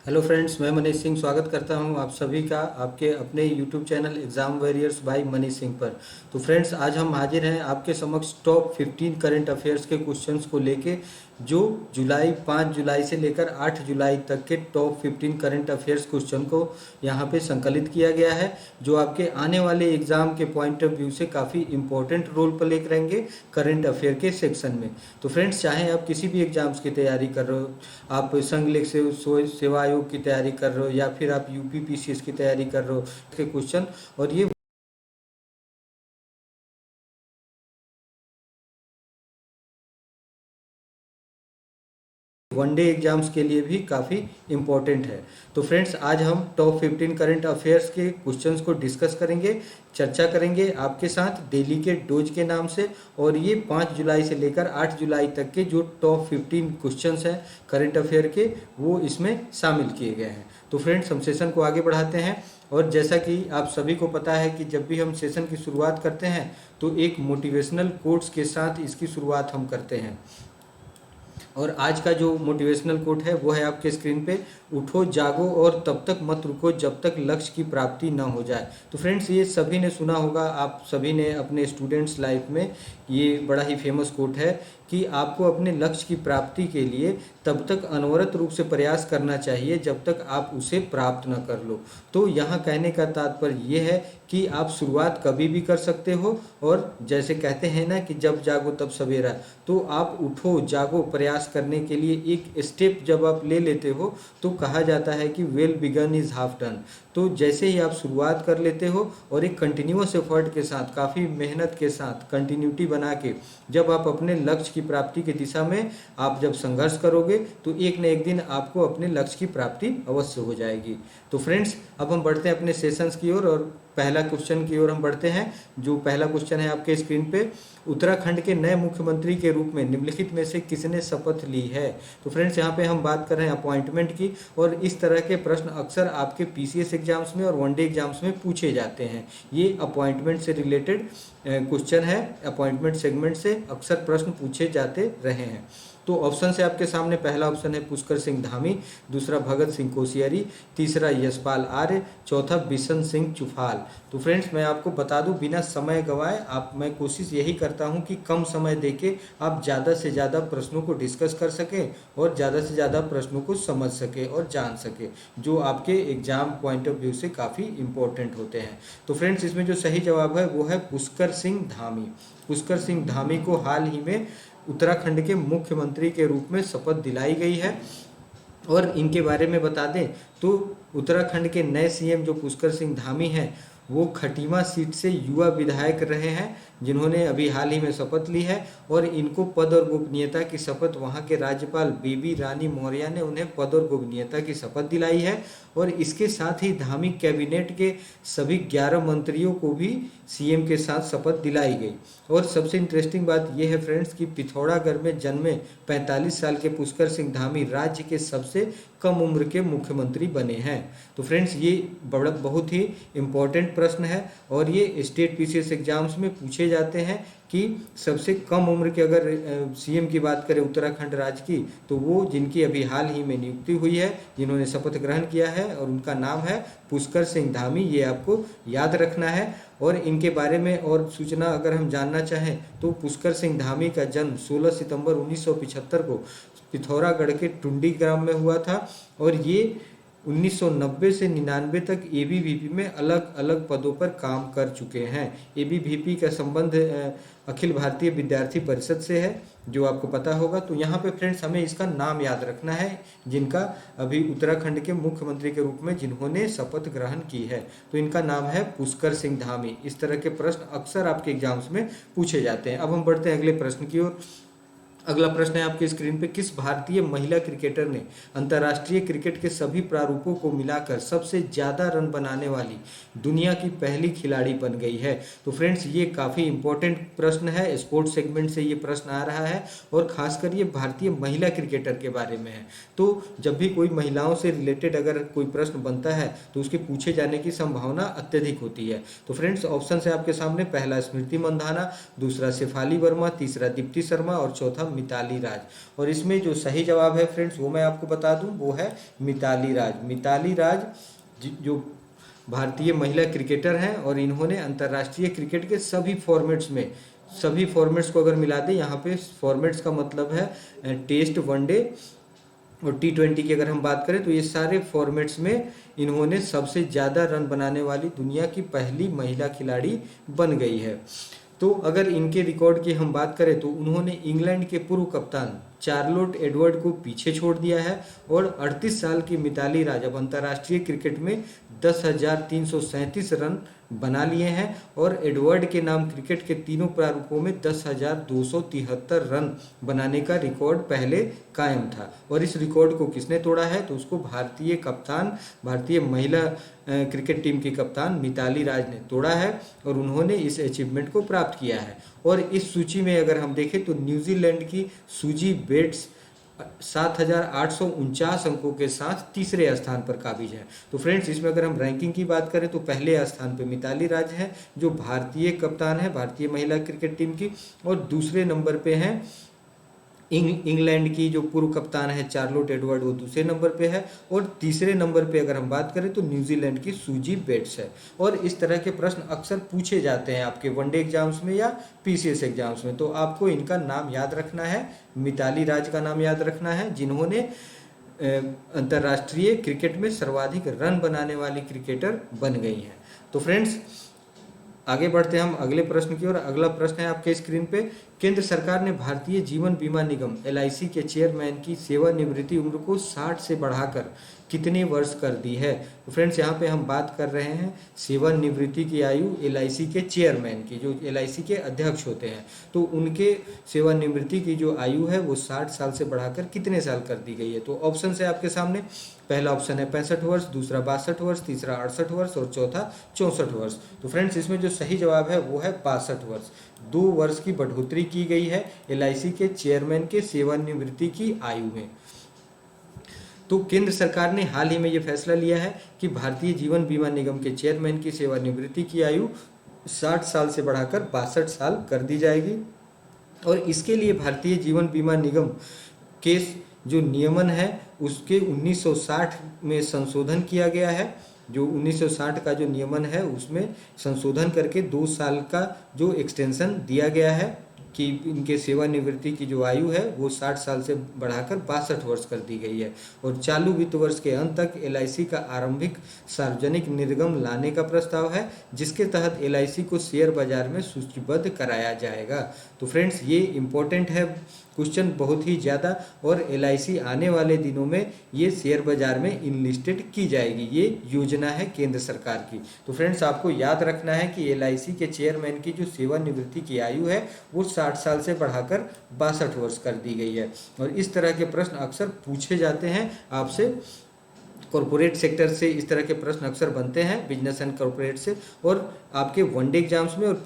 Hello friends, मैं मनीष सिंह स्वागत करता हूं आप सभी का आपके अपने YouTube channel exam warriors by Manish Singh पर। तो फ्रेंड्स, आज हम हाजिर हैं आपके समक्ष टॉप 15 करंट अफेयर्स के क्वेश्चंस को लेके, जो 5 जुलाई से लेकर 8 जुलाई तक के टॉप 15 करंट अफेयर्स क्वेश्चन को यहाँ पे संकलित किया गया है, जो आपके आने वाले एग्ज़ाम के पॉइंट ऑफ व्यू से काफ़ी इंपॉर्टेंट रोल प्ले करेंगे करंट अफेयर के सेक्शन में। तो फ्रेंड्स, चाहे आप किसी भी एग्ज़ाम्स की तैयारी कर रहे हो, आप संघ लेख सेवा आयोग की तैयारी कर रहे हो या फिर आप यूपी पीसीएस की तैयारी कर रहे हो, के क्वेश्चन और ये वनडे एग्जाम्स के लिए भी काफ़ी इम्पोर्टेंट है। तो फ्रेंड्स, आज हम टॉप 15 करंट अफेयर्स के क्वेश्चंस को डिस्कस करेंगे, चर्चा करेंगे आपके साथ डेली के डोज के नाम से। और ये 5 जुलाई से लेकर 8 जुलाई तक के जो टॉप 15 क्वेश्चंस हैं करंट अफेयर के, वो इसमें शामिल किए गए हैं। तो फ्रेंड्स, हम सेशन को आगे बढ़ाते हैं। और जैसा कि आप सभी को पता है कि जब भी हम सेशन की शुरुआत करते हैं तो एक मोटिवेशनल कोट्स के साथ इसकी शुरुआत हम करते हैं। और आज का जो मोटिवेशनल कोट है वो है आपके स्क्रीन पे, उठो जागो और तब तक मत रुको जब तक लक्ष्य की प्राप्ति न हो जाए। तो फ्रेंड्स, ये सभी ने सुना होगा, आप सभी ने अपने स्टूडेंट्स लाइफ में, ये बड़ा ही फेमस कोट है कि आपको अपने लक्ष्य की प्राप्ति के लिए तब तक अनवरत रूप से प्रयास करना चाहिए जब तक आप उसे प्राप्त न कर लो। तो यहाँ कहने का तात्पर्य ये है कि आप शुरुआत कभी भी कर सकते हो, और जैसे कहते हैं ना कि जब जागो तब सवेरा, तो आप उठो जागो प्रयास करने के लिए एक स्टेप जब आप ले लेते हो तो कहा जाता है कि well begin is half done. तो जैसे ही आप शुरुआत कर लेते हो और एक कंटिन्यूअस एफर्ट के साथ, काफ़ी मेहनत के साथ, कंटिन्यूटी बना के जब आप अपने लक्ष्य की प्राप्ति की दिशा में आप जब संघर्ष करोगे तो एक न एक दिन आपको अपने लक्ष्य की प्राप्ति अवश्य हो जाएगी। तो फ्रेंड्स, अब हम बढ़ते हैं अपने सेशंस की ओर और पहला क्वेश्चन की ओर हम बढ़ते हैं। जो पहला क्वेश्चन है आपके स्क्रीन पे, उत्तराखंड के नए मुख्यमंत्री के रूप में निम्नलिखित में से किसने शपथ ली है। तो फ्रेंड्स, यहाँ पे हम बात कर रहे हैं अपॉइंटमेंट की, और इस तरह के प्रश्न अक्सर आपके पीसीएस एग्जाम्स में और वनडे एग्जाम्स में पूछे जाते हैं। ये अपॉइंटमेंट से रिलेटेड क्वेश्चन है, अपॉइंटमेंट सेगमेंट से अक्सर प्रश्न पूछे जाते रहे हैं। तो ऑप्शन से आपके सामने पहला ऑप्शन है पुष्कर सिंह धामी, दूसरा भगत सिंह कोश्यारी, तीसरा यशपाल आर्य, चौथा बिशन सिंह चुफाल। तो फ्रेंड्स, मैं आपको बता दूं बिना समय गंवाए, मैं कोशिश यही करता हूं कि कम समय देके आप ज़्यादा से ज़्यादा प्रश्नों को डिस्कस कर सकें और ज़्यादा से ज़्यादा प्रश्नों को समझ सके और जान सके, जो आपके एग्जाम पॉइंट ऑफ व्यू से काफ़ी इंपॉर्टेंट होते हैं। तो फ्रेंड्स, इसमें जो सही जवाब है वो है पुष्कर सिंह धामी। पुष्कर सिंह धामी को हाल ही में उत्तराखंड के मुख्यमंत्री के रूप में शपथ दिलाई गई है। और इनके बारे में बता दें तो उत्तराखंड के नए सीएम जो पुष्कर सिंह धामी हैं, वो खटीमा सीट से युवा विधायक रहे हैं, जिन्होंने अभी हाल ही में शपथ ली है। और इनको पद और गोपनीयता की शपथ वहाँ के राज्यपाल बेबी रानी मौर्य ने उन्हें पद और गोपनीयता की शपथ दिलाई है। और इसके साथ ही धामी कैबिनेट के सभी 11 मंत्रियों को भी सीएम के साथ शपथ दिलाई गई। और सबसे इंटरेस्टिंग बात यह है फ्रेंड्स कि पिथौरागढ़ में जन्मे 45 साल के पुष्कर सिंह धामी राज्य के सबसे कम उम्र के मुख्यमंत्री बने हैं। तो फ्रेंड्स, ये बहुत ही इम्पोर्टेंट प्रश्न है और ये स्टेट पीसीएस एग्जाम्स में पूछे जाते हैं कि सबसे कम उम्र के अगर सीएम की बात करें उत्तराखंड राज्य की, तो वो जिनकी अभी हाल ही में नियुक्ति हुई है, जिन्होंने शपथ ग्रहण किया है, और उनका नाम है पुष्कर सिंह धामी। ये आपको याद रखना है। और इनके बारे में और सूचना अगर हम जानना चाहें तो पुष्कर सिंह धामी का जन्म 16 सितंबर 1975 को पिथौरागढ़ के टुंडी ग्राम में हुआ था। और ये 1990 से 99 तक एबीवीपी में अलग अलग पदों पर काम कर चुके हैं। एबीवीपी का संबंध अखिल भारतीय विद्यार्थी परिषद से है, जो आपको पता होगा। तो यहाँ पे फ्रेंड्स, हमें इसका नाम याद रखना है, जिनका अभी उत्तराखंड के मुख्यमंत्री के रूप में जिन्होंने शपथ ग्रहण की है, तो इनका नाम है पुष्कर सिंह धामी। इस तरह के प्रश्न अक्सर आपके एग्जाम्स में पूछे जाते हैं। अब हम बढ़ते हैं अगले प्रश्न की ओर। अगला प्रश्न है आपके स्क्रीन पे, किस भारतीय महिला क्रिकेटर ने अंतर्राष्ट्रीय क्रिकेट के सभी प्रारूपों को मिलाकर सबसे ज़्यादा रन बनाने वाली दुनिया की पहली खिलाड़ी बन गई है। तो फ्रेंड्स, ये काफ़ी इंपॉर्टेंट प्रश्न है, स्पोर्ट्स सेगमेंट से ये प्रश्न आ रहा है और खासकर ये भारतीय महिला क्रिकेटर के बारे में है। तो जब भी कोई महिलाओं से रिलेटेड अगर कोई प्रश्न बनता है तो उसके पूछे जाने की संभावना अत्यधिक होती है। तो फ्रेंड्स, ऑप्शन है आपके सामने, पहला स्मृति मंधाना, दूसरा शेफाली वर्मा, तीसरा दीप्ति शर्मा और चौथा मिताली राज। और इसमें जो सही जवाब है फ्रेंड्स वो मैं आपको बता दूं, वो है मिताली राज। मिताली राज जो भारतीय महिला क्रिकेटर हैं और इन्होंने अंतर्राष्ट्रीय क्रिकेट के सभी फॉर्मेट्स को अगर मिला दें, यहाँ पे फॉर्मेट्स का मतलब है टेस्ट, वनडे और T20 की अगर हम बात करें तो ये सारे फॉर्मेट्स में इन्होंने सबसे ज़्यादा रन बनाने वाली दुनिया की पहली महिला खिलाड़ी बन गई है। तो अगर इनके रिकॉर्ड की हम बात करें तो उन्होंने इंग्लैंड के पूर्व कप्तान चार्लोट एडवर्ड को पीछे छोड़ दिया है और 38 साल की मिताली राज अब अंतर्राष्ट्रीय क्रिकेट में 10,337 रन बना लिए हैं और एडवर्ड के नाम क्रिकेट के तीनों प्रारूपों में 10,273 रन बनाने का रिकॉर्ड पहले कायम था। और इस रिकॉर्ड को किसने तोड़ा है, तो उसको भारतीय महिला क्रिकेट टीम की कप्तान मिताली राज ने तोड़ा है और उन्होंने इस अचीवमेंट को प्राप्त किया है। और इस सूची में अगर हम देखें तो न्यूजीलैंड की सूजी बेट्स 7,849 अंकों के साथ तीसरे स्थान पर काबिज है। तो फ्रेंड्स इसमें अगर हम रैंकिंग की बात करें तो पहले स्थान पर मिताली राज है जो भारतीय कप्तान है भारतीय महिला क्रिकेट टीम की, और दूसरे नंबर पे हैं इंग्लैंड की जो पूर्व कप्तान है चार्लोट एडवर्ड, वो दूसरे नंबर पे है, और तीसरे नंबर पे अगर हम बात करें तो न्यूजीलैंड की सूजी बेट्स है। और इस तरह के प्रश्न अक्सर पूछे जाते हैं आपके वनडे एग्जाम्स में या पीसीएस एग्जाम्स में, तो आपको इनका नाम याद रखना है, मिताली राज का नाम याद रखना है जिन्होंने अंतर्राष्ट्रीय क्रिकेट में सर्वाधिक रन बनाने वाली क्रिकेटर बन गई हैं। तो फ्रेंड्स आगे बढ़ते हैं हम अगले प्रश्न की ओर। अगला प्रश्न है आपके स्क्रीन पे, केंद्र सरकार ने भारतीय जीवन बीमा निगम LIC के चेयरमैन की सेवानिवृत्ति उम्र को 60 से बढ़ाकर कितने वर्ष कर दी है। तो फ्रेंड्स यहाँ पे हम बात कर रहे हैं सेवानिवृत्ति की आयु LIC के चेयरमैन की, जो LIC के अध्यक्ष होते हैं, तो उनके सेवानिवृत्ति की जो आयु है वो 60 साल से बढ़ाकर कितने साल कर दी गई है। तो ऑप्शन है आपके सामने, पहला ऑप्शन है 65 वर्ष, दूसरा 62 वर्ष, तीसरा 68 वर्ष और चौथा 64 वर्ष। तो फ्रेंड्स इसमें जो सही जवाब है वो है 62 वर्ष। 2 वर्ष की बढ़ोतरी की गई है LIC के चेयरमैन के सेवानिवृत्ति की आयु में। तो केंद्र सरकार ने हाल ही में ये फैसला लिया है कि भारतीय जीवन बीमा निगम के चेयरमैन की सेवानिवृत्ति की आयु 60 साल से बढ़ाकर 62 साल कर दी जाएगी। और इसके लिए भारतीय जीवन बीमा निगम के जो नियमन है उसके 1960 में संशोधन किया गया है। जो 1960 का जो नियमन है उसमें संशोधन करके 2 साल का जो एक्सटेंशन दिया गया है कि इनके सेवानिवृत्ति की जो आयु है वो 60 साल से बढ़ाकर 62 वर्ष कर दी गई है। और चालू वित्त वर्ष के अंत तक LIC का आरंभिक सार्वजनिक निर्गम लाने का प्रस्ताव है जिसके तहत LIC को शेयर बाजार में सूचीबद्ध कराया जाएगा। तो फ्रेंड्स ये इम्पोर्टेंट है क्वेश्चन बहुत ही ज़्यादा, और LIC आने वाले दिनों में ये शेयर बाजार में इनलिस्टेड की जाएगी, ये योजना है केंद्र सरकार की। तो फ्रेंड्स आपको याद रखना है कि LIC के चेयरमैन की जो सेवानिवृत्ति की आयु है वो 60 साल से बढ़ाकर 62 वर्ष कर दी गई है। और इस तरह के प्रश्न अक्सर पूछे जाते हैं आपसे, कॉर्पोरेट सेक्टर से इस तरह के प्रश्न अक्सर बनते हैं, बिजनेस एंड कॉर्पोरेट से, और आपके वनडे एग्जाम्स में और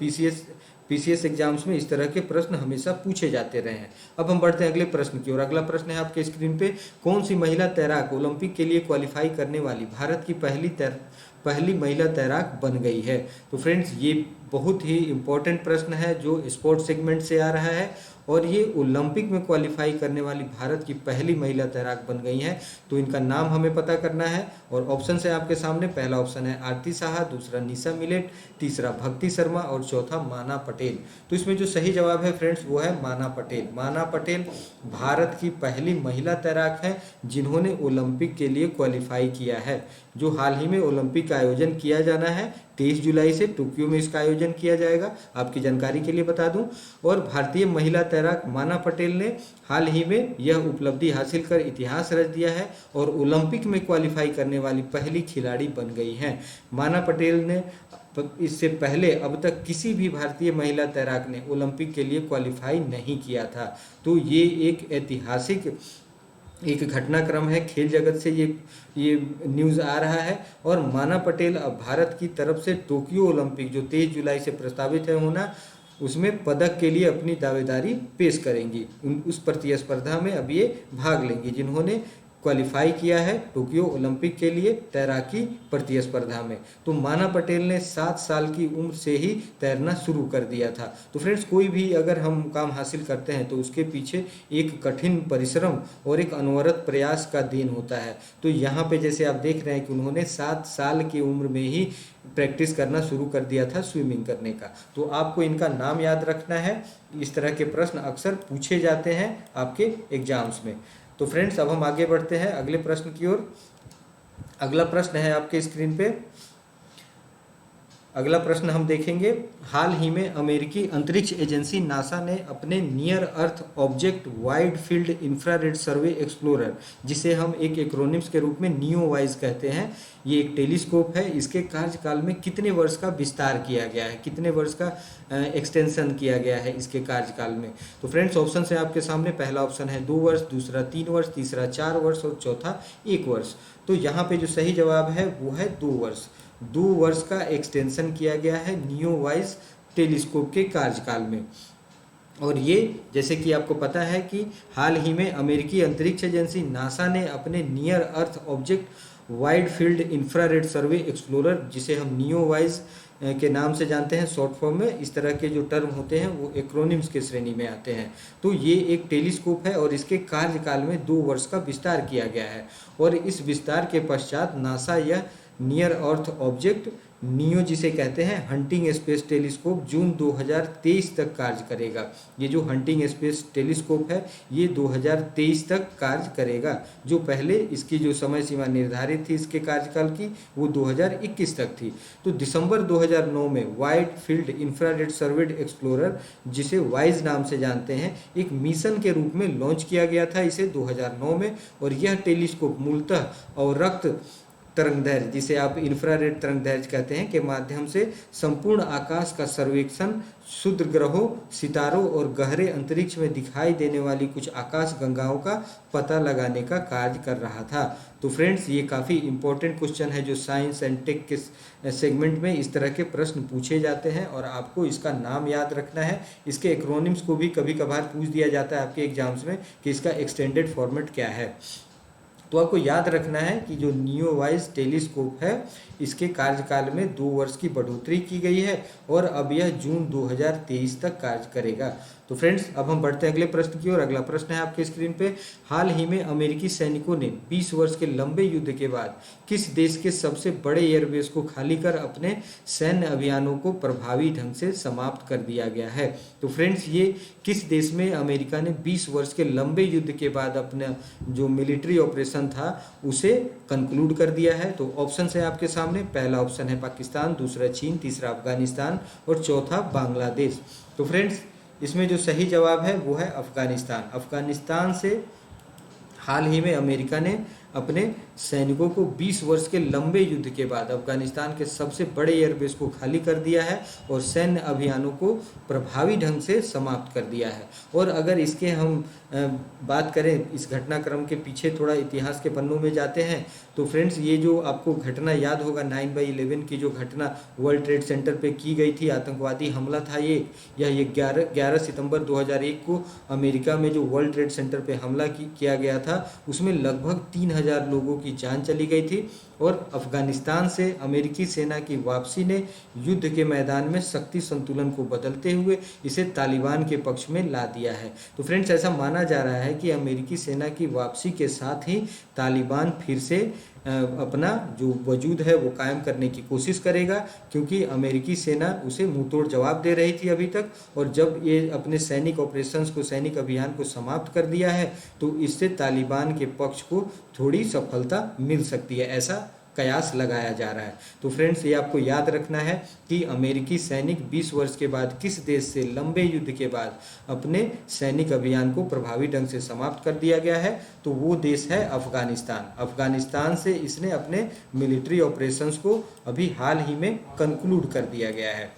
पीसीएस एग्जाम्स में इस तरह के प्रश्न हमेशा पूछे जाते रहे हैं। अब हम बढ़ते हैं अगले प्रश्न की ओर। अगला प्रश्न है आपके स्क्रीन पे, कौन सी महिला तैराक ओलंपिक के लिए क्वालिफाई करने वाली भारत की पहली महिला तैराक बन गई है। तो फ्रेंड्स ये बहुत ही इम्पोर्टेंट प्रश्न है जो स्पोर्ट्स सेगमेंट से आ रहा है, और ये ओलंपिक में क्वालिफाई करने वाली भारत की पहली महिला तैराक बन गई हैं। तो इनका नाम हमें पता करना है, और ऑप्शन है आपके सामने, पहला ऑप्शन है आरती साहा, दूसरा निशा मिलेट, तीसरा भक्ति शर्मा और चौथा माना पटेल। तो इसमें जो सही जवाब है फ्रेंड्स वो है माना पटेल। माना पटेल भारत की पहली महिला तैराक है जिन्होंने ओलंपिक के लिए क्वालिफाई किया है। जो हाल ही में ओलंपिक का आयोजन किया जाना है 23 जुलाई से टोक्यो में इसका आयोजन किया जाएगा, आपकी जानकारी के लिए बता दूं। और भारतीय महिला तैराक माना पटेल ने हाल ही में यह उपलब्धि हासिल कर इतिहास रच दिया है और ओलंपिक में क्वालिफाई करने वाली पहली खिलाड़ी बन गई हैं। माना पटेल ने इससे पहले अब तक किसी भी भारतीय महिला तैराक ने ओलंपिक के लिए क्वालिफाई नहीं किया था। तो ये एक ऐतिहासिक एक घटनाक्रम है, खेल जगत से ये न्यूज़ आ रहा है। और माना पटेल अब भारत की तरफ से टोक्यो ओलंपिक जो 23 जुलाई से प्रस्तावित है होना, उसमें पदक के लिए अपनी दावेदारी पेश करेंगी। उस प्रतिस्पर्धा में अब ये भाग लेंगी जिन्होंने क्वालिफाई किया है टोक्यो ओलंपिक के लिए तैराकी प्रतिस्पर्धा में। तो माना पटेल ने 7 साल की उम्र से ही तैरना शुरू कर दिया था। तो फ्रेंड्स, कोई भी अगर हम मुकाम हासिल करते हैं तो उसके पीछे एक कठिन परिश्रम और एक अनवरत प्रयास का देन होता है। तो यहाँ पे जैसे आप देख रहे हैं कि उन्होंने 7 साल की उम्र में ही प्रैक्टिस करना शुरू कर दिया था स्विमिंग करने का। तो आपको इनका नाम याद रखना है। इस तरह के प्रश्न अक्सर पूछे जाते हैं आपके एग्जाम्स में। तो फ्रेंड्स, अब हम आगे बढ़ते हैं अगले प्रश्न की ओर। अगला प्रश्न है आपके स्क्रीन पे। अगला प्रश्न हम देखेंगे, हाल ही में अमेरिकी अंतरिक्ष एजेंसी नासा ने अपने near earth object wide field infrared survey explorer, जिसे हम एक एक्रोनिम्स के रूप में नियोवाइज कहते हैं, ये एक टेलीस्कोप है, इसके कार्यकाल में कितने वर्ष का विस्तार किया गया है, कितने वर्ष का एक्सटेंशन किया गया है इसके कार्यकाल में। तो फ्रेंड्स, ऑप्शन है आपके सामने। पहला ऑप्शन है 2 वर्ष, दूसरा 3 वर्ष, तीसरा 4 वर्ष और चौथा 1 वर्ष। तो यहाँ पे जो सही जवाब है वो है 2 वर्ष। 2 वर्ष का एक्सटेंशन किया गया है नियोवाइज टेलीस्कोप के कार्यकाल में। और ये जैसे कि आपको पता है कि हाल ही में अमेरिकी अंतरिक्ष एजेंसी नासा ने अपने near earth object wide field infrared survey explorer, जिसे हम नियोवाइज के नाम से जानते हैं शॉर्ट फॉर्म में, इस तरह के जो टर्म होते हैं वो एक्रोनिम्स के श्रेणी में आते हैं। तो ये एक टेलीस्कोप है और इसके कार्यकाल में 2 वर्ष का विस्तार किया गया है। और इस विस्तार के पश्चात नासा यह नियर अर्थ ऑब्जेक्ट नियो, जिसे कहते हैं हंटिंग स्पेस टेलीस्कोप, जून 2023 तक कार्य करेगा। ये जो हंटिंग स्पेस टेलीस्कोप है ये 2023 तक कार्य करेगा। जो पहले इसकी जो समय सीमा निर्धारित थी इसके कार्यकाल की वो 2021 तक थी। तो दिसंबर 2009 में wide field infrared served explorer, जिसे वाइज नाम से जानते हैं, एक मिशन के रूप में लॉन्च किया गया था इसे 2009 में। और यह टेलीस्कोप मूलतः अवरक्त तरंगदैर्घ्य, जिसे आप इंफ्रारेड तरंगदैर्घ्य कहते हैं, के माध्यम से संपूर्ण आकाश का सर्वेक्षण, क्षुद्र ग्रहों, सितारों और गहरे अंतरिक्ष में दिखाई देने वाली कुछ आकाश गंगाओं का पता लगाने का कार्य कर रहा था। तो फ्रेंड्स, ये काफ़ी इंपॉर्टेंट क्वेश्चन है जो साइंस एंड टेक के सेगमेंट में इस तरह के प्रश्न पूछे जाते हैं और आपको इसका नाम याद रखना है। इसके एक्रोनिम्स को भी कभी कभार पूछ दिया जाता है आपके एग्जाम्स में कि इसका एक्सटेंडेड फॉर्मेट क्या है। तो आपको याद रखना है कि जो नियोवाइज टेलीस्कोप है इसके कार्यकाल में 2 वर्ष की बढ़ोतरी की गई है और अब यह जून 2023 तक कार्य करेगा। तो फ्रेंड्स, अब हम बढ़ते हैं अगले प्रश्न की ओर। अगला प्रश्न है आपके स्क्रीन पे, हाल ही में अमेरिकी सैनिकों ने 20 वर्ष के लंबे युद्ध के बाद किस देश के सबसे बड़े एयरबेस को खाली कर अपने सैन्य अभियानों को प्रभावी ढंग से समाप्त कर दिया गया है। तो फ्रेंड्स, ये किस देश में अमेरिका ने 20 वर्ष के लंबे युद्ध के बाद अपना जो मिलिट्री ऑपरेशन था उसे कंक्लूड कर दिया है। तो ऑप्शन है आपके सामने। पहला ऑप्शन है पाकिस्तान, दूसरा चीन, तीसरा अफगानिस्तान और चौथा बांग्लादेश। तो फ्रेंड्स, इसमें जो सही जवाब है वो है अफगानिस्तान। अफगानिस्तान से हाल ही में अमेरिका ने अपने सैनिकों को 20 वर्ष के लंबे युद्ध के बाद अफगानिस्तान के सबसे बड़े एयरबेस को खाली कर दिया है और सैन्य अभियानों को प्रभावी ढंग से समाप्त कर दिया है। और अगर इसके हम बात करें, इस घटनाक्रम के पीछे थोड़ा इतिहास के पन्नों में जाते हैं तो फ्रेंड्स, ये जो आपको घटना याद होगा 9/11 की जो घटना वर्ल्ड ट्रेड सेंटर पे की गई थी, आतंकवादी हमला था ये 11 सितंबर 2001 को अमेरिका में जो वर्ल्ड ट्रेड सेंटर पे हमला किया गया था उसमें लगभग 3000 लोगों की जान चली गई थी। और अफगानिस्तान से अमेरिकी सेना की वापसी ने युद्ध के मैदान में शक्ति संतुलन को बदलते हुए इसे तालिबान के पक्ष में ला दिया है। तो फ्रेंड्स, ऐसा माना जा रहा है कि अमेरिकी सेना की वापसी के साथ ही तालिबान फिर से अपना जो वजूद है वो कायम करने की कोशिश करेगा, क्योंकि अमेरिकी सेना उसे मुंहतोड़ जवाब दे रही थी अभी तक। और जब ये अपने सैनिक ऑपरेशंस को, सैनिक अभियान को समाप्त कर दिया है तो इससे तालिबान के पक्ष को थोड़ी सफलता मिल सकती है, ऐसा कयास लगाया जा रहा है। तो फ्रेंड्स, ये आपको याद रखना है कि अमेरिकी सैनिक 20 वर्ष के बाद किस देश से लंबे युद्ध के बाद अपने सैनिक अभियान को प्रभावी ढंग से समाप्त कर दिया गया है, तो वो देश है अफगानिस्तान। अफगानिस्तान से इसने अपने मिलिट्री ऑपरेशंस को अभी हाल ही में कंक्लूड कर दिया गया है।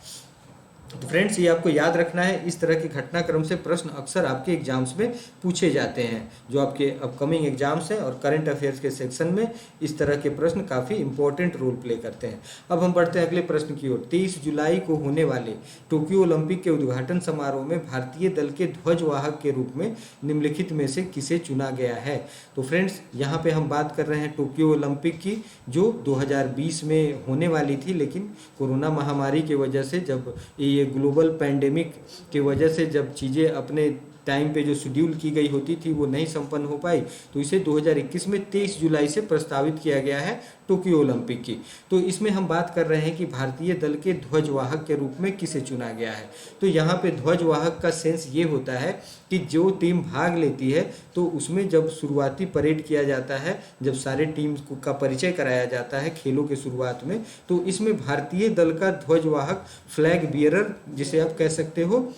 तो फ्रेंड्स ये आपको याद रखना है, इस तरह के घटनाक्रम से प्रश्न अक्सर आपके एग्जाम्स में पूछे जाते हैं। जो आपके अपकमिंग एग्जाम्स हैं और करंट अफेयर्स के सेक्शन में इस तरह के प्रश्न काफ़ी इंपॉर्टेंट रोल प्ले करते हैं। अब हम बढ़ते हैं अगले प्रश्न की ओर। 23 जुलाई को होने वाले टोक्यो ओलंपिक के उद्घाटन समारोह में भारतीय दल के ध्वजवाहक के रूप में निम्नलिखित में से किसे चुना गया है। तो फ्रेंड्स यहाँ पे हम बात कर रहे हैं टोक्यो ओलंपिक की, जो 2020 में होने वाली थी, लेकिन कोरोना महामारी की वजह से, जब ये ग्लोबल पैंडेमिक की वजह से जब चीज़ें अपने टाइम पे जो शेड्यूल की गई होती थी वो नहीं संपन्न हो पाई, तो इसे 2021 में 23 जुलाई से प्रस्तावित किया गया है टोक्यो ओलंपिक की। तो इसमें हम बात कर रहे हैं कि भारतीय दल के ध्वजवाहक के रूप में किसे चुना गया है। तो यहाँ पे ध्वजवाहक का सेंस ये होता है कि जो टीम भाग लेती है तो उसमें जब शुरुआती परेड किया जाता है, जब सारे टीम का परिचय कराया जाता है खेलों के शुरुआत में, तो इसमें भारतीय दल का ध्वजवाहक फ्लैग बियरर जिसे आप कह सकते हो,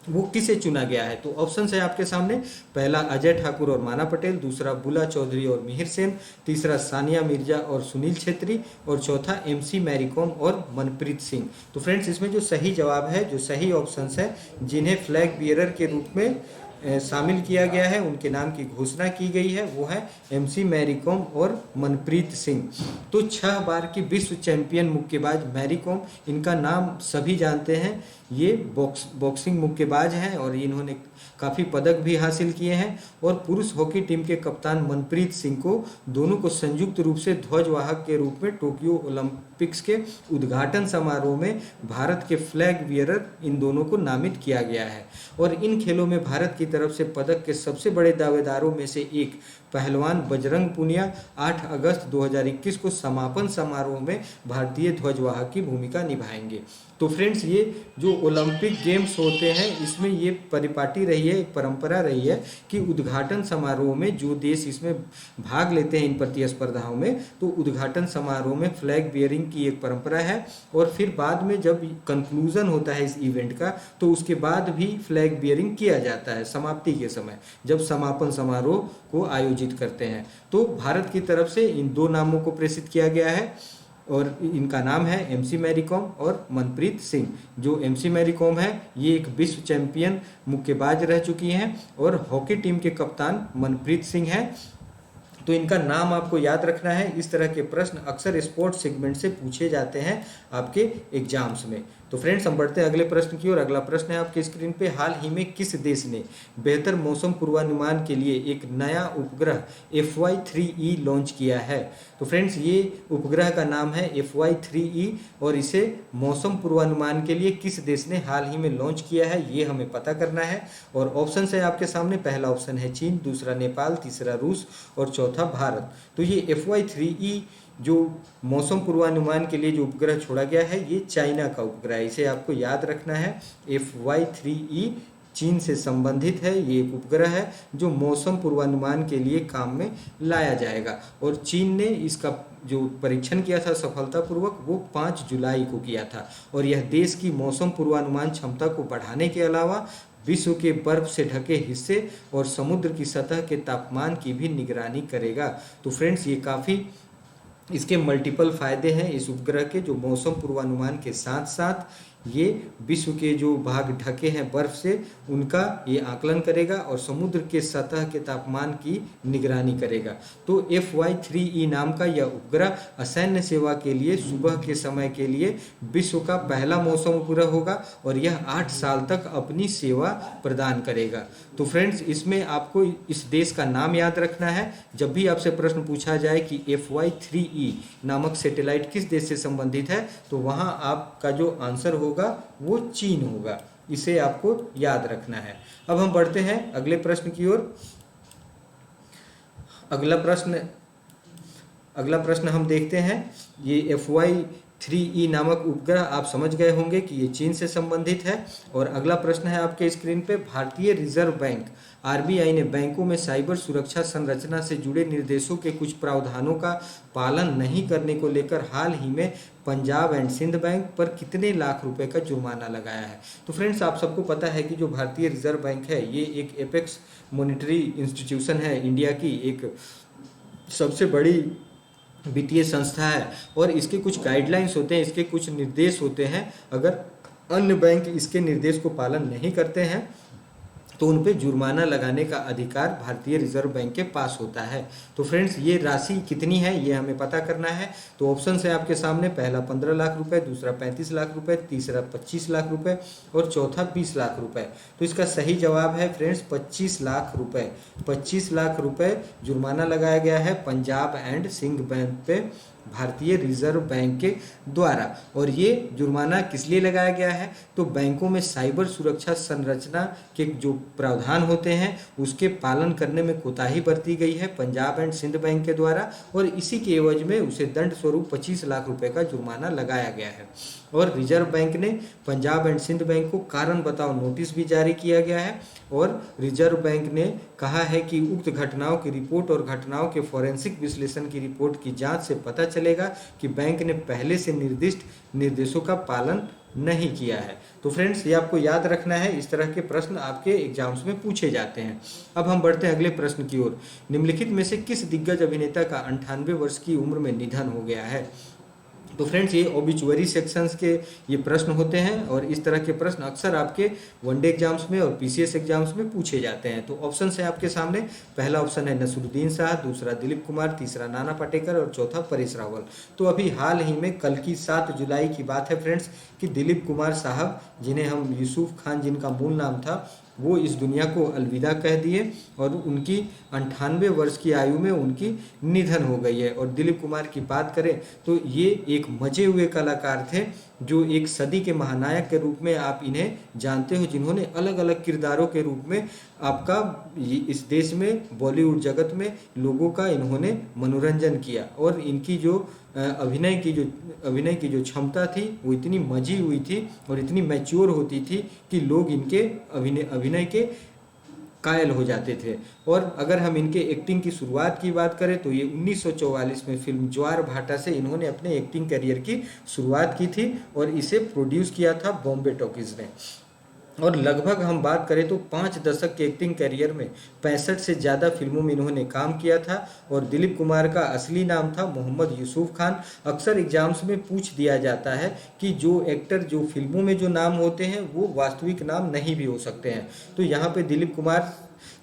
वो किसे चुना गया है। तो ऑप्शन है आपके सामने, पहला अजय ठाकुर और माना पटेल, दूसरा बुला चौधरी और मिहिर सेन, तीसरा सानिया मिर्जा और सुनील छेत्री, और चौथा MC मैरीकॉम और मनप्रीत सिंह। तो फ्रेंड्स इसमें जो सही जवाब है, जो सही ऑप्शन है जिन्हें फ्लैग बियरर के रूप में शामिल किया गया है, उनके नाम की घोषणा की गई है, वो है MC मैरीकॉम और मनप्रीत सिंह। तो 6 बार की विश्व चैंपियन मुक्केबाज मैरीकॉम, इनका नाम सभी जानते हैं, ये बॉक्सिंग मुक्केबाज हैं और इन्होंने काफ़ी पदक भी हासिल किए हैं। और पुरुष हॉकी टीम के कप्तान मनप्रीत सिंह को, दोनों को संयुक्त रूप से ध्वजवाहक के रूप में टोक्यो ओलंपिक्स के उद्घाटन समारोह में भारत के फ्लैग बियरर इन दोनों को नामित किया गया है। और इन खेलों में भारत की तरफ से पदक के सबसे बड़े दावेदारों में से एक पहलवान बजरंग पुनिया 8 अगस्त 2021 को समापन समारोह में भारतीय ध्वजवाहक की भूमिका निभाएंगे। तो फ्रेंड्स ये जो ओलंपिक गेम्स होते हैं इसमें ये परिपाटी रही है, एक परंपरा रही है कि उद्घाटन समारोह में जो देश इसमें भाग लेते हैं इन प्रतिस्पर्धाओं में, तो उद्घाटन समारोह में फ्लैग बियरिंग की एक परंपरा है। और फिर बाद में जब कंक्लूजन होता है इस इवेंट का, तो उसके बाद भी फ्लैग बियरिंग किया जाता है समाप्ति के समय, जब समापन समारोह को आयोजित करते हैं। तो भारत की तरफ से इन 2 नामों को प्रेषित किया गया है और इनका नाम है MC मैरीकॉम और मनप्रीत सिंह। जो MC मैरीकॉम है ये एक विश्व चैंपियन मुक्केबाज रह चुकी हैं और हॉकी टीम के कप्तान मनप्रीत सिंह हैं। तो इनका नाम आपको याद रखना है। इस तरह के प्रश्न अक्सर स्पोर्ट्स सेगमेंट से पूछे जाते हैं आपके एग्जाम्स में। तो फ्रेंड्स हम बढ़ते हैं अगले प्रश्न की ओर। अगला प्रश्न है आपके स्क्रीन पे, हाल ही में किस देश ने बेहतर मौसम पूर्वानुमान के लिए एक नया उपग्रह FY3E लॉन्च किया है। तो फ्रेंड्स ये उपग्रह का नाम है FY3E और इसे मौसम पूर्वानुमान के लिए किस देश ने हाल ही में लॉन्च किया है ये हमें पता करना है। और ऑप्शन है आपके सामने, पहला ऑप्शन है चीन, दूसरा नेपाल, तीसरा रूस और चौथा भारत। तो ये FY3E जो मौसम पूर्वानुमान के लिए जो उपग्रह छोड़ा गया है ये चाइना का उपग्रह है, इसे आपको याद रखना है। FY3E चीन से संबंधित है, ये एक उपग्रह है जो मौसम पूर्वानुमान के लिए काम में लाया जाएगा। और चीन ने इसका जो परीक्षण किया था सफलतापूर्वक वो 5 जुलाई को किया था। और यह देश की मौसम पूर्वानुमान क्षमता को बढ़ाने के अलावा विश्व के बर्फ से ढके हिस्से और समुद्र की सतह के तापमान की भी निगरानी करेगा। तो फ्रेंड्स ये काफ़ी इसके मल्टीपल फ़ायदे हैं इस उपग्रह के, जो मौसम पूर्वानुमान के साथ साथ ये विश्व के जो भाग ढके हैं बर्फ से उनका ये आकलन करेगा और समुद्र के सतह के तापमान की निगरानी करेगा। तो FY3E नाम का यह उपग्रह असैन्य सेवा के लिए सुबह के समय के लिए विश्व का पहला मौसम उपग्रह होगा और यह 8 साल तक अपनी सेवा प्रदान करेगा। तो फ्रेंड्स इसमें आपको इस देश का नाम याद रखना है। जब भी आपसे प्रश्न पूछा जाए कि FY3E नामक सैटेलाइट किस देश से संबंधित है, तो वहाँ आपका जो आंसर होगा वो चीन होगा, इसे आपको याद रखना है। अब हम बढ़ते हैं अगले प्रश्न की ओर। अगला प्रश्न हम देखते हैं। ये FY3E नामक उपग्रह आप समझ गए होंगे कि ये चीन से संबंधित है। और अगला प्रश्न है आपके स्क्रीन पे, भारतीय रिजर्व बैंक RBI ने बैंकों में साइबर सुरक्षा संरचना से जुड़े निर्देशों के कुछ प्रावधानों का पालन नहीं करने को लेकर हाल ही में पंजाब एंड सिंध बैंक पर कितने लाख रुपए का जुर्माना लगाया है। तो फ्रेंड्स आप सबको पता है कि जो भारतीय रिजर्व बैंक है ये एक एपेक्स मॉनिटरी इंस्टीट्यूशन है, इंडिया की एक सबसे बड़ी वित्तीय संस्था है। और इसके कुछ गाइडलाइंस होते हैं, इसके कुछ निर्देश होते हैं। अगर अन्य बैंक इसके निर्देश को पालन नहीं करते हैं तो उन पे जुर्माना लगाने का अधिकार भारतीय रिजर्व बैंक के पास होता है। तो फ्रेंड्स ये राशि कितनी है ये हमें पता करना है। तो ऑप्शन है आपके सामने, पहला 15 लाख रुपए, दूसरा 35 लाख रुपए, तीसरा 25 लाख रुपए और चौथा 20 लाख रुपए। तो इसका सही जवाब है फ्रेंड्स 25 लाख रुपए। 25 लाख रुपए जुर्माना लगाया गया है पंजाब एंड सिंध बैंक पे भारतीय रिजर्व बैंक के द्वारा। और ये जुर्माना किस लिए लगाया गया है, तो बैंकों में साइबर सुरक्षा संरचना के जो प्रावधान होते हैं उसके पालन करने में कोताही बरती गई है पंजाब एंड सिंध बैंक के द्वारा, और इसी के एवज में उसे दंड स्वरूप 25 लाख रुपए का जुर्माना लगाया गया है। और रिजर्व बैंक ने पंजाब एंड सिंध बैंक को कारण बताओ नोटिस भी जारी किया गया है, और रिजर्व बैंक ने कहा है कि उक्त घटनाओं की रिपोर्ट और घटनाओं के फॉरेंसिक विश्लेषण की रिपोर्ट की जांच से पता चलेगा कि बैंक ने पहले से निर्दिष्ट निर्देशों का पालन नहीं किया है। तो फ्रेंड्स ये आपको याद रखना है, इस तरह के प्रश्न आपके एग्जाम्स में पूछे जाते हैं। अब हम बढ़ते हैं अगले प्रश्न की ओर। निम्नलिखित में से किस दिग्गज अभिनेता का 98 वर्ष की उम्र में निधन हो गया है। तो फ्रेंड्स ये ओबिचुअरी सेक्शंस के ये प्रश्न होते हैं, और इस तरह के प्रश्न अक्सर आपके वनडे एग्जाम्स में और पीसीएस एग्जाम्स में पूछे जाते हैं। तो ऑप्शन है आपके सामने, पहला ऑप्शन है नसरुद्दीन शाह, दूसरा दिलीप कुमार, तीसरा नाना पाटेकर और चौथा परेश रावल। तो अभी हाल ही में कल की 7 जुलाई की बात है फ्रेंड्स कि दिलीप कुमार साहब, जिन्हें हम यूसुफ खान जिनका मूल नाम था, वो इस दुनिया को अलविदा कह दिए और उनकी 98 वर्ष की आयु में उनकी निधन हो गई है। और दिलीप कुमार की बात करें तो ये एक मजे हुए कलाकार थे, जो एक सदी के महानायक के रूप में आप इन्हें जानते हो, जिन्होंने अलग अलग किरदारों के रूप में आपका इस देश में बॉलीवुड जगत में लोगों का इन्होंने मनोरंजन किया। और इनकी जो अभिनय की जो क्षमता थी वो इतनी मजी हुई थी और इतनी मैच्योर होती थी कि लोग इनके अभिनय के कायल हो जाते थे। और अगर हम इनके एक्टिंग की शुरुआत की बात करें तो ये 1944 में फिल्म ज्वार भाटा से इन्होंने अपने एक्टिंग करियर की शुरुआत की थी, और इसे प्रोड्यूस किया था बॉम्बे टॉकीज ने। और लगभग हम बात करें तो 5 दशक के एक्टिंग करियर में 65 से ज़्यादा फिल्मों में इन्होंने काम किया था। और दिलीप कुमार का असली नाम था मोहम्मद यूसुफ खान। अक्सर एग्जाम्स में पूछ दिया जाता है कि जो एक्टर जो फिल्मों में जो नाम होते हैं वो वास्तविक नाम नहीं भी हो सकते हैं। तो यहाँ पे दिलीप कुमार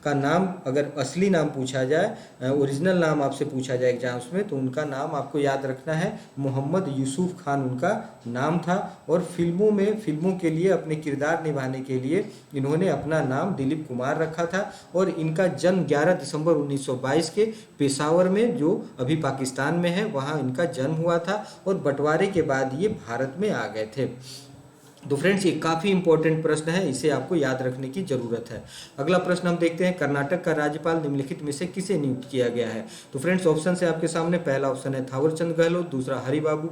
का नाम अगर असली नाम पूछा जाए, ओरिजिनल नाम आपसे पूछा जाए एग्जाम्स में, तो उनका नाम आपको याद रखना है मोहम्मद यूसुफ खान उनका नाम था। और फिल्मों के लिए अपने किरदार निभाने के लिए इन्होंने अपना नाम दिलीप कुमार रखा था। और इनका जन्म 11 दिसंबर 1922 के पेशावर में, जो अभी पाकिस्तान में है, वहाँ इनका जन्म हुआ था। और बंटवारे के बाद ये भारत में आ गए थे। तो फ्रेंड्स ये काफ़ी इंपॉर्टेंट प्रश्न है, इसे आपको याद रखने की जरूरत है। अगला प्रश्न हम देखते हैं, कर्नाटक का राज्यपाल निम्नलिखित में से किसे नियुक्त किया गया है। तो फ्रेंड्स ऑप्शन है आपके सामने, पहला ऑप्शन है थावरचंद गहलोत, दूसरा हरिबाबू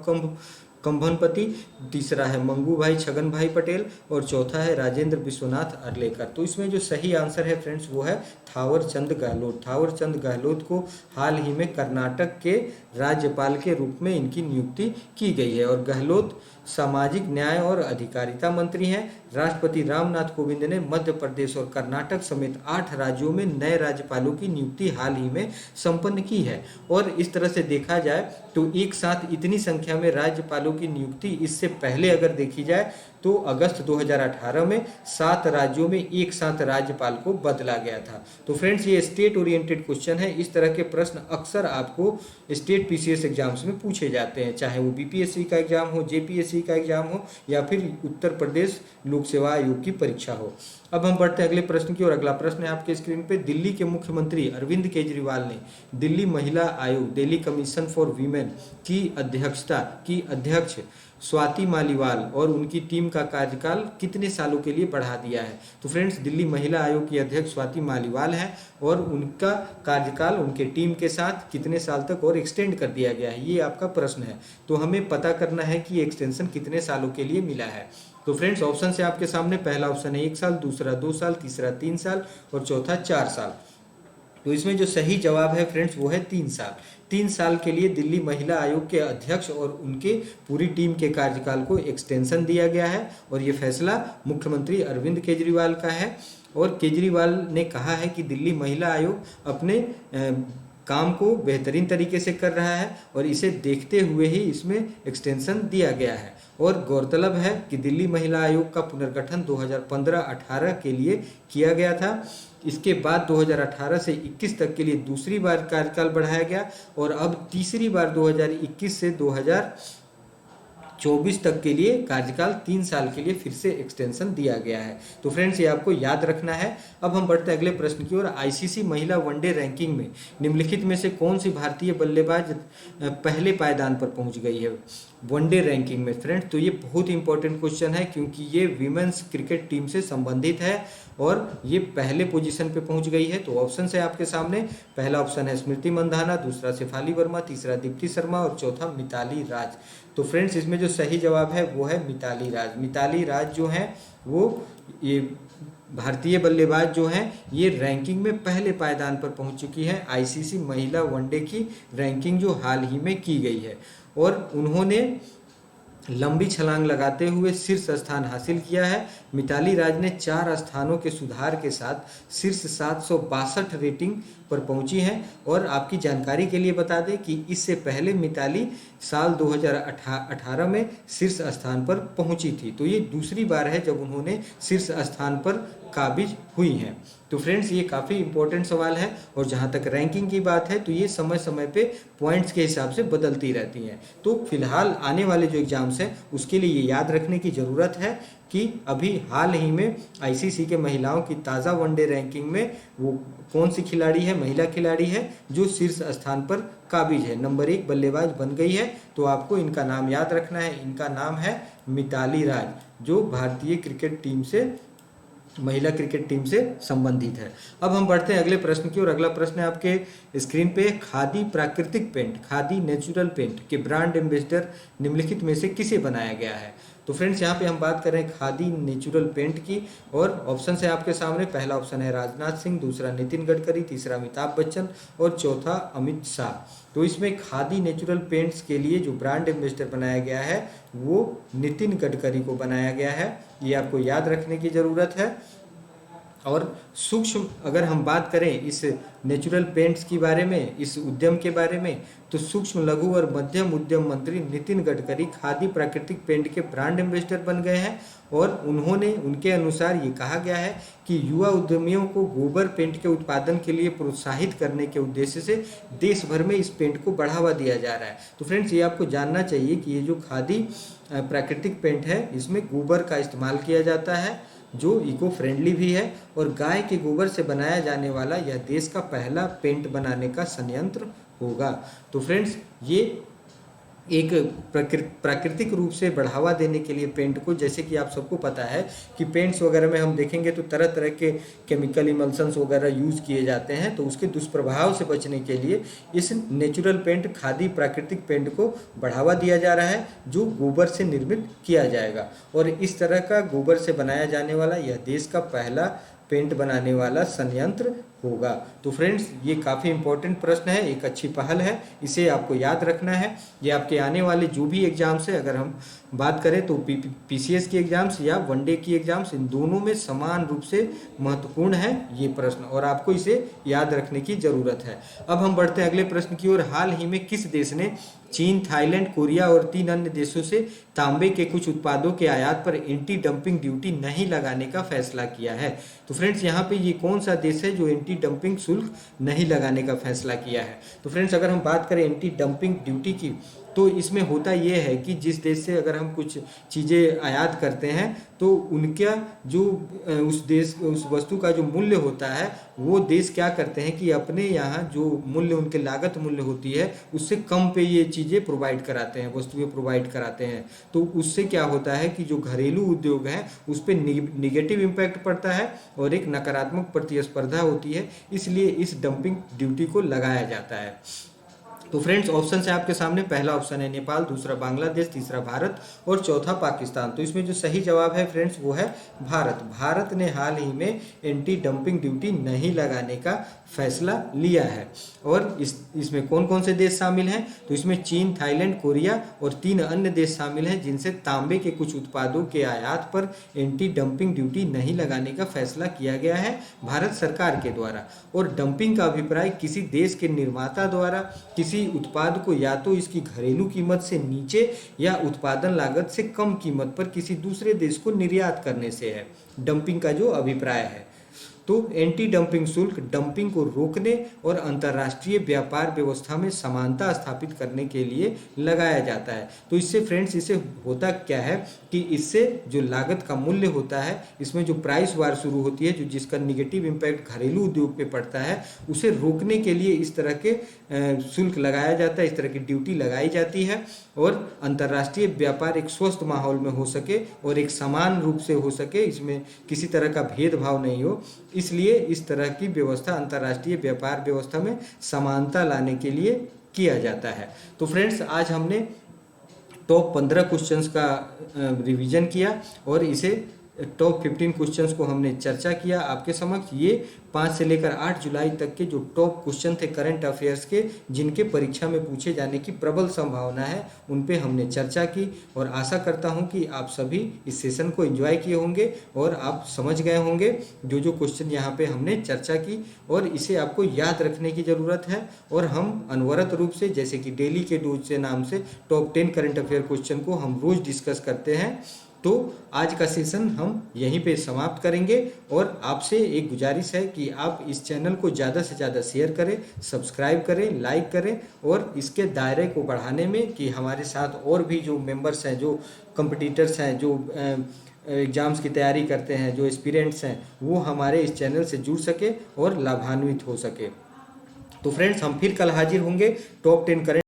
कंभनपति, तीसरा है मंगू भाई छगन भाई पटेल और चौथा है राजेंद्र विश्वनाथ अर्लेकर। तो इसमें जो सही आंसर है फ्रेंड्स वो है थावरचंद गहलोत। थावरचंद गहलोत को हाल ही में कर्नाटक के राज्यपाल के रूप में इनकी नियुक्ति की गई है। और गहलोत सामाजिक न्याय और अधिकारिता मंत्री हैं। राष्ट्रपति रामनाथ कोविंद ने मध्य प्रदेश और कर्नाटक समेत 8 राज्यों में नए राज्यपालों की नियुक्ति हाल ही में संपन्न की है। और इस तरह से देखा जाए तो एक साथ इतनी संख्या में राज्यपालों की नियुक्ति इससे पहले अगर देखी जाए तो अगस्त 2018 में 7 राज्यों में एक साथ राज्यपाल को बदला गया था। तो फ्रेंड्स ये स्टेट ओरिएंटेड क्वेश्चन है। इस तरह के प्रश्न अक्सर आपको स्टेट पीसीएस एग्जाम्स में पूछे जाते हैं, चाहे वो बीपीएससी का एग्जाम हो, जेपीएससी का एग्जाम हो या फिर उत्तर प्रदेश लोक सेवा आयोग की परीक्षा हो। अब हम बढ़ते हैं अगले प्रश्न की ओर। अगला प्रश्न है आपके स्क्रीन पे, दिल्ली के मुख्यमंत्री अरविंद केजरीवाल ने दिल्ली महिला आयोग दिल्ली कमीशन फॉर वीमेन की अध्यक्ष स्वाति मालीवाल और उनकी टीम का कार्यकाल कितने सालों के लिए बढ़ा दिया है। तो फ्रेंड्स दिल्ली महिला आयोग की अध्यक्ष स्वाति मालीवाल है और उनका कार्यकाल उनके टीम के साथ कितने साल तक और एक्सटेंड कर दिया गया है, ये आपका प्रश्न है। तो हमें पता करना है कि एक्सटेंशन कितने सालों के लिए मिला है। तो फ्रेंड्स ऑप्शन है आपके सामने, पहला ऑप्शन है 1 साल, दूसरा 2 साल, तीसरा 3 साल और चौथा 4 साल। तो इसमें जो सही जवाब है फ्रेंड्स वो है 3 साल। 3 साल के लिए दिल्ली महिला आयोग के अध्यक्ष और उनके पूरी टीम के कार्यकाल को एक्सटेंशन दिया गया है। और ये फैसला मुख्यमंत्री अरविंद केजरीवाल का है। और केजरीवाल ने कहा है कि दिल्ली महिला आयोग अपने काम को बेहतरीन तरीके से कर रहा है और इसे देखते हुए ही इसमें एक्सटेंशन दिया गया है। और गौरतलब है कि दिल्ली महिला आयोग का पुनर्गठन 2015-18 के लिए किया गया था। इसके बाद 2018 से 21 तक के लिए दूसरी बार कार्यकाल बढ़ाया गया और अब तीसरी बार 2021 से 2024 तक के लिए कार्यकाल 3 साल के लिए फिर से एक्सटेंशन दिया गया है। तो फ्रेंड्स ये आपको याद रखना है। अब हम बढ़ते हैं अगले प्रश्न की ओर। आईसीसी महिला वनडे रैंकिंग में निम्नलिखित में से कौन सी भारतीय बल्लेबाज पहले पायदान पर पहुंच गई है वनडे रैंकिंग में? फ्रेंड्स तो ये बहुत इंपॉर्टेंट क्वेश्चन है क्योंकि ये विमेंस क्रिकेट टीम से संबंधित है और ये पहले पोजीशन पे पहुंच गई है। तो ऑप्शन है आपके सामने। पहला ऑप्शन है स्मृति मंधाना, दूसरा शेफाली वर्मा, तीसरा दीप्ति शर्मा और चौथा मिताली राज। तो फ्रेंड्स इसमें जो सही जवाब है वो है मिताली राज। मिताली राज जो है वो ये भारतीय बल्लेबाज जो हैं ये रैंकिंग में पहले पायदान पर पहुंच चुकी है। आईसीसी महिला वनडे की रैंकिंग जो हाल ही में की गई है और उन्होंने लंबी छलांग लगाते हुए शीर्ष स्थान हासिल किया है। मिताली राज ने 4 स्थानों के सुधार के साथ शीर्ष 762 रेटिंग पर पहुंची हैं। और आपकी जानकारी के लिए बता दें कि इससे पहले मिताली साल 2018 में शीर्ष स्थान पर पहुंची थी। तो ये दूसरी बार है जब उन्होंने शीर्ष स्थान पर काबिज हुई हैं। तो फ्रेंड्स ये काफ़ी इंपॉर्टेंट सवाल है और जहाँ तक रैंकिंग की बात है तो ये समय समय पे पॉइंट्स के हिसाब से बदलती रहती हैं। तो फिलहाल आने वाले जो एग्जाम्स हैं उसके लिए ये याद रखने की ज़रूरत है कि अभी हाल ही में आईसीसी के महिलाओं की ताज़ा वनडे रैंकिंग में वो कौन सी खिलाड़ी है, महिला खिलाड़ी है जो शीर्ष स्थान पर काबिज है, नंबर 1 बल्लेबाज बन गई है। तो आपको इनका नाम याद रखना है। इनका नाम है मिताली राज जो भारतीय क्रिकेट टीम से महिला क्रिकेट टीम से संबंधित है। अब हम बढ़ते हैं अगले प्रश्न की और अगला प्रश्न है आपके स्क्रीन पे। खादी प्राकृतिक पेंट, खादी नेचुरल पेंट के ब्रांड एम्बेसडर निम्नलिखित में से किसे बनाया गया है? तो फ्रेंड्स यहाँ पे हम बात कर रहे हैं खादी नेचुरल पेंट की और ऑप्शन है आपके सामने। पहला ऑप्शन है राजनाथ सिंह, दूसरा नितिन गडकरी, तीसरा अमिताभ बच्चन और चौथा अमित शाह। तो इसमें खादी नेचुरल पेंट्स के लिए जो ब्रांड एम्बेसडर बनाया गया है वो नितिन गडकरी को बनाया गया है। ये आपको याद रखने की ज़रूरत है। और सूक्ष्म अगर हम बात करें इस नेचुरल पेंट्स के बारे में, इस उद्यम के बारे में, तो सूक्ष्म लघु और मध्यम उद्यम मंत्री नितिन गडकरी खादी प्राकृतिक पेंट के ब्रांड एम्बेसडर बन गए हैं। और उनके अनुसार ये कहा गया है कि युवा उद्यमियों को गोबर पेंट के उत्पादन के लिए प्रोत्साहित करने के उद्देश्य से देश भर में इस पेंट को बढ़ावा दिया जा रहा है। तो फ्रेंड्स ये आपको जानना चाहिए कि ये जो खादी प्राकृतिक पेंट है इसमें गोबर का इस्तेमाल किया जाता है जो इको फ्रेंडली भी है और गाय के गोबर से बनाया जाने वाला यह देश का पहला पेंट बनाने का संयंत्र होगा। तो फ्रेंड्स ये एक प्राकृतिक रूप से बढ़ावा देने के लिए पेंट को, जैसे कि आप सबको पता है कि पेंट्स वगैरह में हम देखेंगे तो तरह तरह के केमिकल इमल्सन्स वगैरह यूज़ किए जाते हैं। तो उसके दुष्प्रभाव से बचने के लिए इस नेचुरल पेंट खादी प्राकृतिक पेंट को बढ़ावा दिया जा रहा है जो गोबर से निर्मित किया जाएगा। और इस तरह का गोबर से बनाया जाने वाला यह देश का पहला पेंट बनाने वाला संयंत्र होगा। तो फ्रेंड्स ये काफ़ी इंपॉर्टेंट प्रश्न है, एक अच्छी पहल है, इसे आपको याद रखना है। ये आपके आने वाले जो भी एग्जाम्स है, अगर हम बात करें तो पीसीएस की एग्जाम्स या वनडे की एग्जाम्स, इन दोनों में समान रूप से महत्वपूर्ण है ये प्रश्न और आपको इसे याद रखने की ज़रूरत है। अब हम बढ़ते हैं अगले प्रश्न की ओर। हाल ही में किस देश ने चीन, थाईलैंड, कोरिया और 3 अन्य देशों से तांबे के कुछ उत्पादों के आयात पर एंटी डंपिंग ड्यूटी नहीं लगाने का फैसला किया है? तो फ्रेंड्स यहाँ पे ये कौन सा देश है जो एंटी डंपिंग शुल्क नहीं लगाने का फैसला किया है? तो फ्रेंड्स अगर हम बात करें एंटी डंपिंग ड्यूटी की तो इसमें होता ये है कि जिस देश से अगर हम कुछ चीज़ें आयात करते हैं तो उनका जो उस वस्तु का जो मूल्य होता है वो देश क्या करते हैं कि अपने यहाँ जो मूल्य, उनके लागत मूल्य होती है उससे कम पे ये चीज़ें प्रोवाइड कराते हैं, वस्तुएं प्रोवाइड कराते हैं। तो उससे क्या होता है कि जो घरेलू उद्योग हैं उस पर निगेटिव इम्पैक्ट पड़ता है और एक नकारात्मक प्रतिस्पर्धा होती है, इसलिए इस डंपिंग ड्यूटी को लगाया जाता है। तो फ्रेंड्स ऑप्शन है आपके सामने, पहला ऑप्शन है नेपाल, दूसरा बांग्लादेश, तीसरा भारत और चौथा पाकिस्तान। तो इसमें जो सही जवाब है फ्रेंड्स वो है भारत। भारत ने हाल ही में एंटी डंपिंग ड्यूटी नहीं लगाने का फैसला लिया है। और इसमें कौन कौन से देश शामिल हैं? तो इसमें चीन, थाईलैंड, कोरिया और 3 अन्य देश शामिल हैं जिनसे तांबे के कुछ उत्पादों के आयात पर एंटी डंपिंग ड्यूटी नहीं लगाने का फैसला किया गया है भारत सरकार के द्वारा। और डंपिंग का अभिप्राय किसी देश के निर्माता द्वारा किसी उत्पाद को या तो इसकी घरेलू कीमत से नीचे या उत्पादन लागत से कम कीमत पर किसी दूसरे देश को निर्यात करने से है, डंपिंग का जो अभिप्राय है। तो एंटी डंपिंग शुल्क डंपिंग को रोकने और अंतर्राष्ट्रीय व्यापार व्यवस्था में समानता स्थापित करने के लिए लगाया जाता है। तो इससे फ्रेंड्स, इससे होता क्या है कि इससे जो लागत का मूल्य होता है, इसमें जो प्राइस वार शुरू होती है, जो जिसका निगेटिव इम्पैक्ट घरेलू उद्योग पे पड़ता है, उसे रोकने के लिए इस तरह के शुल्क लगाया जाता है, इस तरह की ड्यूटी लगाई जाती है और अंतर्राष्ट्रीय व्यापार एक स्वस्थ माहौल में हो सके और एक समान रूप से हो सके, इसमें किसी तरह का भेदभाव नहीं हो। इसलिए इस तरह की व्यवस्था अंतर्राष्ट्रीय व्यापार व्यवस्था में समानता लाने के लिए किया जाता है। तो फ्रेंड्स, आज हमने टॉप 15 क्वेश्चंस का रिवीजन किया और इसे टॉप 15 क्वेश्चंस को हमने चर्चा किया आपके समक्ष। ये 5 से लेकर 8 जुलाई तक के जो टॉप क्वेश्चन थे करंट अफेयर्स के, जिनके परीक्षा में पूछे जाने की प्रबल संभावना है, उन पे हमने चर्चा की। और आशा करता हूं कि आप सभी इस सेशन को एंजॉय किए होंगे और आप समझ गए होंगे जो जो क्वेश्चन यहाँ पे हमने चर्चा की, और इसे आपको याद रखने की ज़रूरत है। और हम अनवरत रूप से, जैसे कि डेली के डोज से नाम से, टॉप 10 करंट अफेयर क्वेश्चन को हम रोज़ डिस्कस करते हैं। तो आज का सेशन हम यहीं पे समाप्त करेंगे और आपसे एक गुजारिश है कि आप इस चैनल को ज़्यादा से ज़्यादा शेयर करें, सब्सक्राइब करें, लाइक करें और इसके दायरे को बढ़ाने में कि हमारे साथ और भी जो मेंबर्स हैं, जो कंपटीटर्स हैं, जो एग्ज़ाम्स की तैयारी करते हैं, जो एस्पिरेंट्स हैं, वो हमारे इस चैनल से जुड़ सके और लाभान्वित हो सके। तो फ्रेंड्स, हम फिर कल हाजिर होंगे टॉप 10 करंट